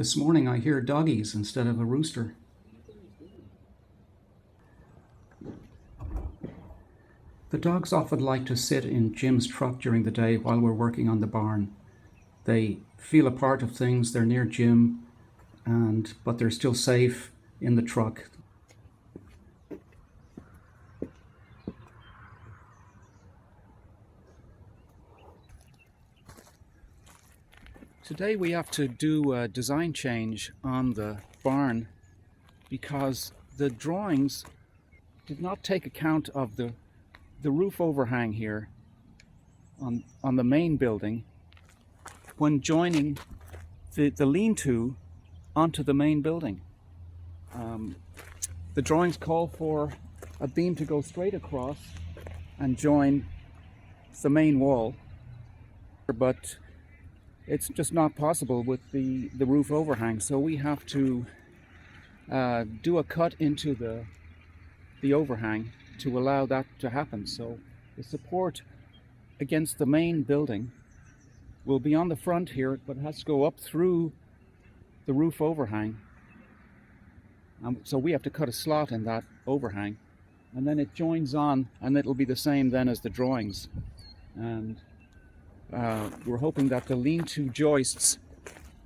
This morning I hear doggies instead of a rooster. The dogs often like to sit in Jim's truck during the day while we're working on the barn. They feel a part of things, they're near Jim, but they're still safe in the truck. Today we have to do a design change on the barn because the drawings did not take account of the roof overhang here on the main building when joining the lean-to onto the main building. The drawings call for a beam to go straight across and join the main wall, but it's just not possible with the roof overhang, so we have to do a cut into the overhang to allow that to happen. So the support against the main building will be on the front here, but it has to go up through the roof overhang. So we have to cut a slot in that overhang, and then it joins on, and it'll be the same then as the drawings. And we're hoping that the lean-to joists,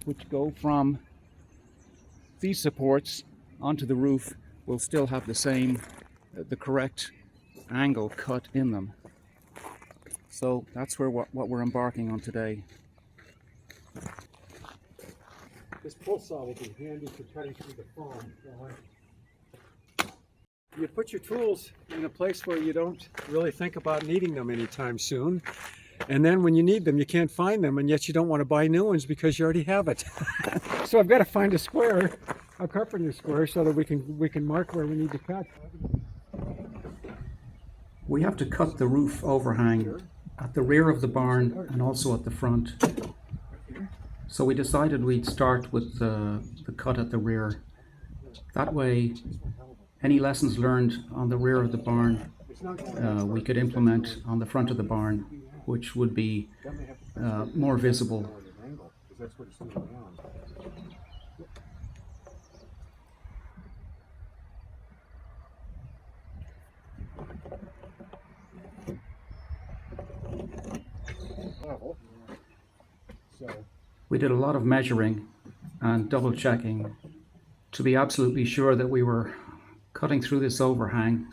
which go from these supports onto the roof, will still have the correct angle cut in them. So that's what we're embarking on today. This pull saw will be handy for cutting through the foam. You put your tools in a place where you don't really think about needing them anytime soon. And then when you need them, you can't find them, and yet you don't want to buy new ones because you already have it. So I've got to find a square, a carpenter square, so that we can mark where we need to cut. We have to cut the roof overhang at the rear of the barn and also at the front. So we decided we'd start with the cut at the rear. That way, any lessons learned on the rear of the barn, we could implement on the front of the barn, which would be more visible. We did a lot of measuring and double checking to be absolutely sure that we were cutting through this overhang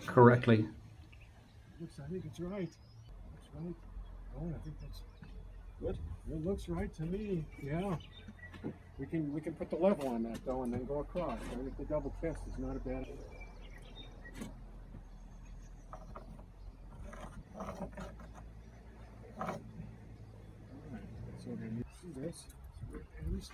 correctly. I think it's right. It's right. Oh, I think that's good. It looks right to me. Yeah. We can put the level on that though, and then go across. I think the double test is not a bad idea. So then you see this. At least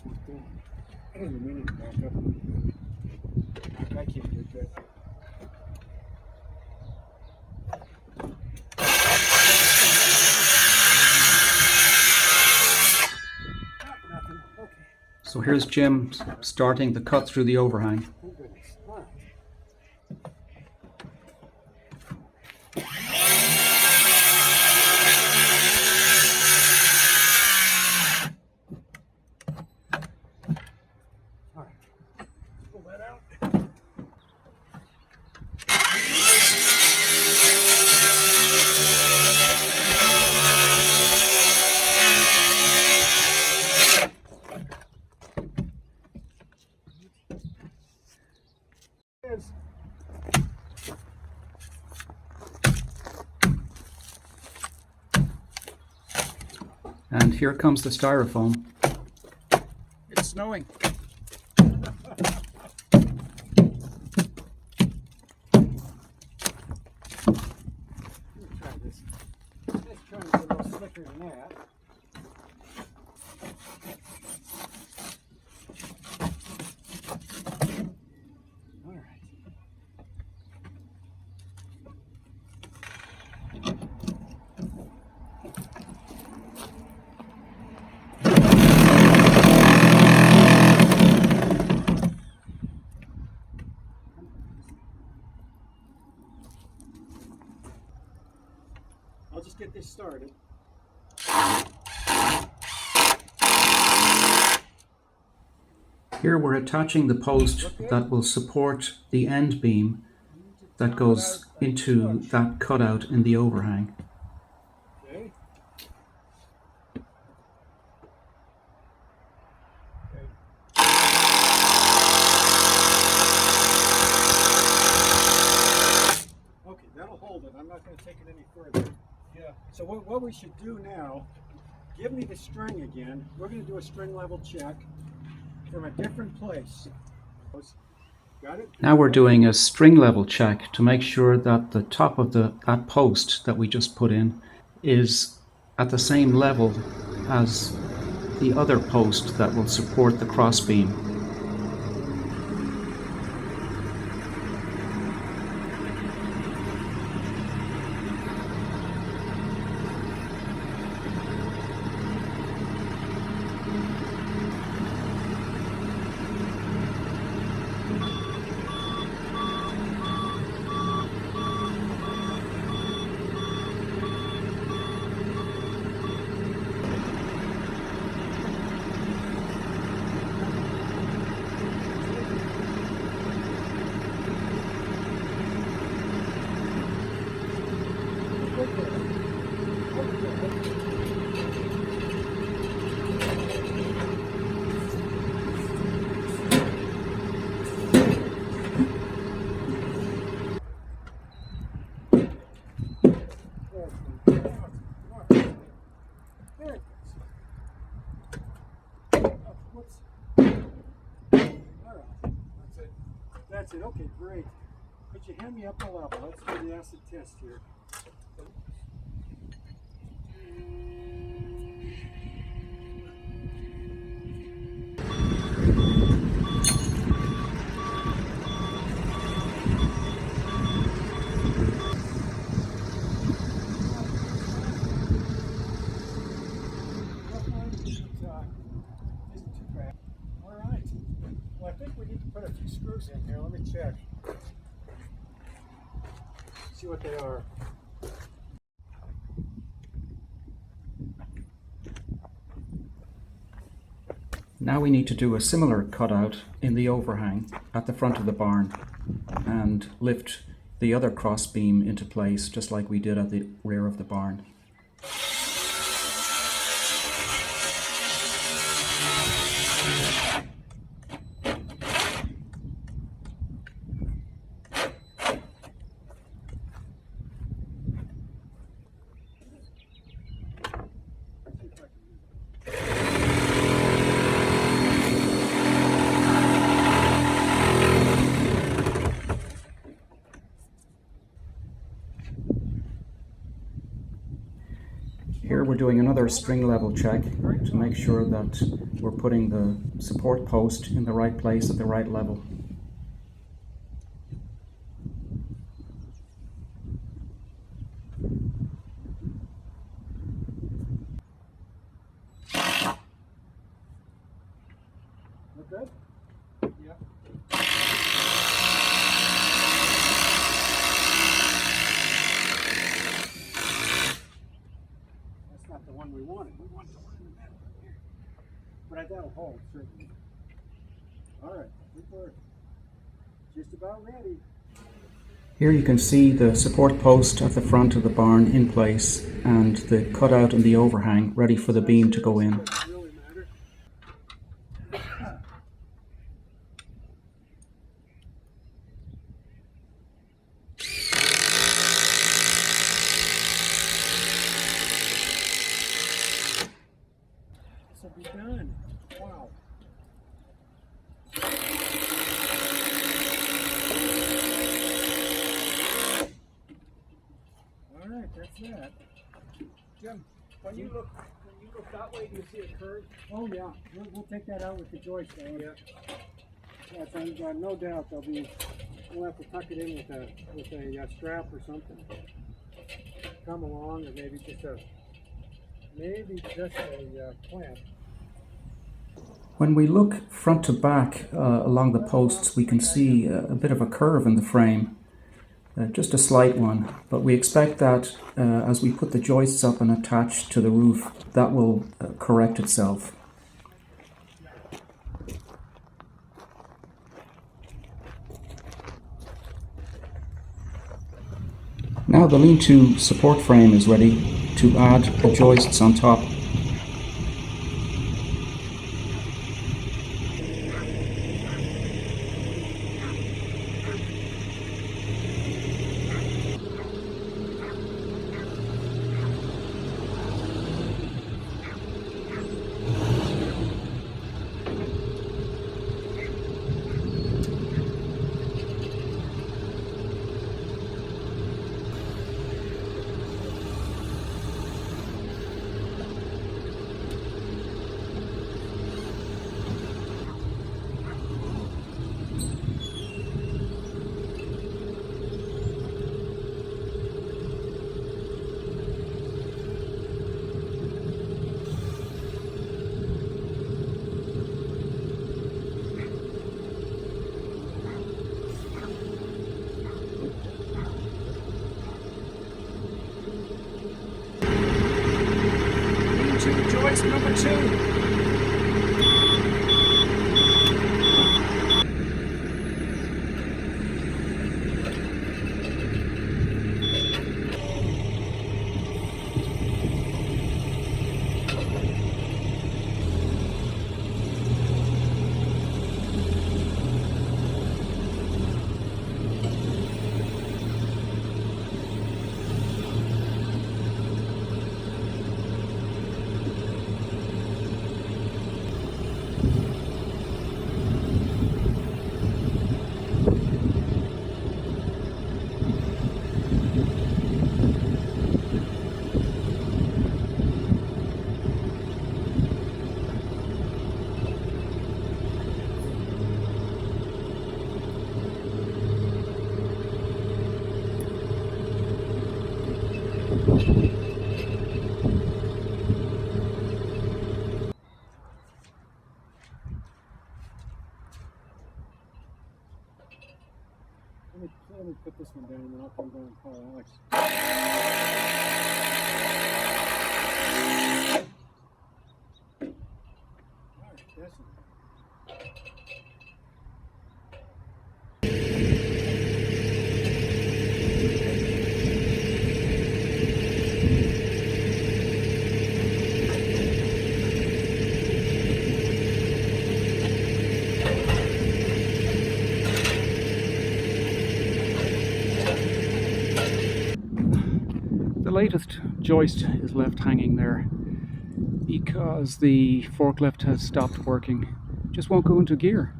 worth doing. I didn't mean to back up. I can't do that. Nothing. Okay. So here's Jim starting the cut through the overhang. Oh goodness. All right. And here comes the styrofoam. It's snowing. Try this. Let's try to get a little slicker than that. All right. started. Here we're attaching the post that will support the end beam that goes into that cutout in the overhang. Okay. Okay, that'll hold it. I'm not going to take it any further. Yeah. So what we should do now, give me the string again. We're going to do a string level check from a different place. Got it? Now we're doing a string level check to make sure that the top of that post that we just put in is at the same level as the other post that will support the cross beam. That's it. Okay, great. Could you hand me up a level? Let's do the acid test here. I think we need to put a few screws in here. Let me check. See what they are. Now we need to do a similar cutout in the overhang at the front of the barn and lift the other cross beam into place just like we did at the rear of the barn. Here we're doing another string level check to make sure that we're putting the support post in the right place at the right level. Look good? Yeah. Not the one we wanted. We want the one in the middle here. But that'll hold, certainly. All right, good work. Just about ready. Here you can see the support post at the front of the barn in place and the cutout in the overhang ready for the beam to go in. Really matter. This will be done. Wow. All right, that's that. Jim, when you look that way, do you see a curve? Oh yeah, we'll take that out with the joist. Yeah. Yes, and no doubt we'll have to tuck it in with a strap or something. Come along, or maybe just a clamp. When we look front to back along the posts, we can see a bit of a curve in the frame. just a slight one, but we expect that as we put the joists up and attach to the roof, that will correct itself. Now the lean-to support frame is ready to add the joists on top. Joist number 2. Let me put this one down and then I'll come down and call Alex. Alright, that's it. The latest joist is left hanging there because the forklift has stopped working. Just won't go into gear.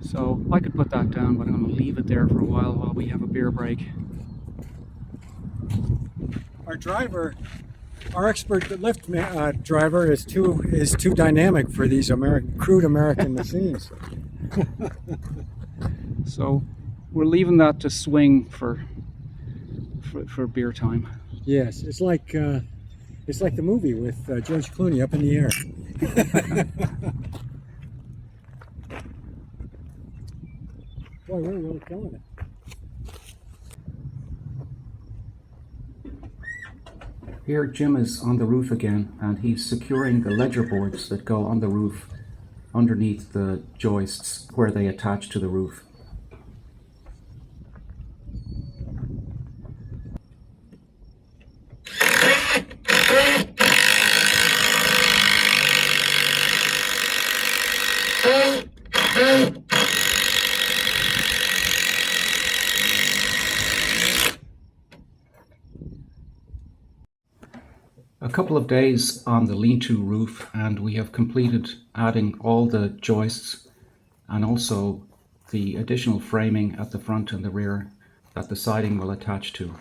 So I could put that down, but I'm going to leave it there for a while we have a beer break. Our driver, our expert lift driver is too dynamic for these crude American machines. So we're leaving that to swing for beer time. Yes, it's like the movie with George Clooney, Up in the Air. Boy, we're really killing it. Here Jim is on the roof again, and he's securing the ledger boards that go on the roof underneath the joists where they attach to the roof. A couple of days on the lean-to roof, and we have completed adding all the joists and also the additional framing at the front and the rear that the siding will attach to.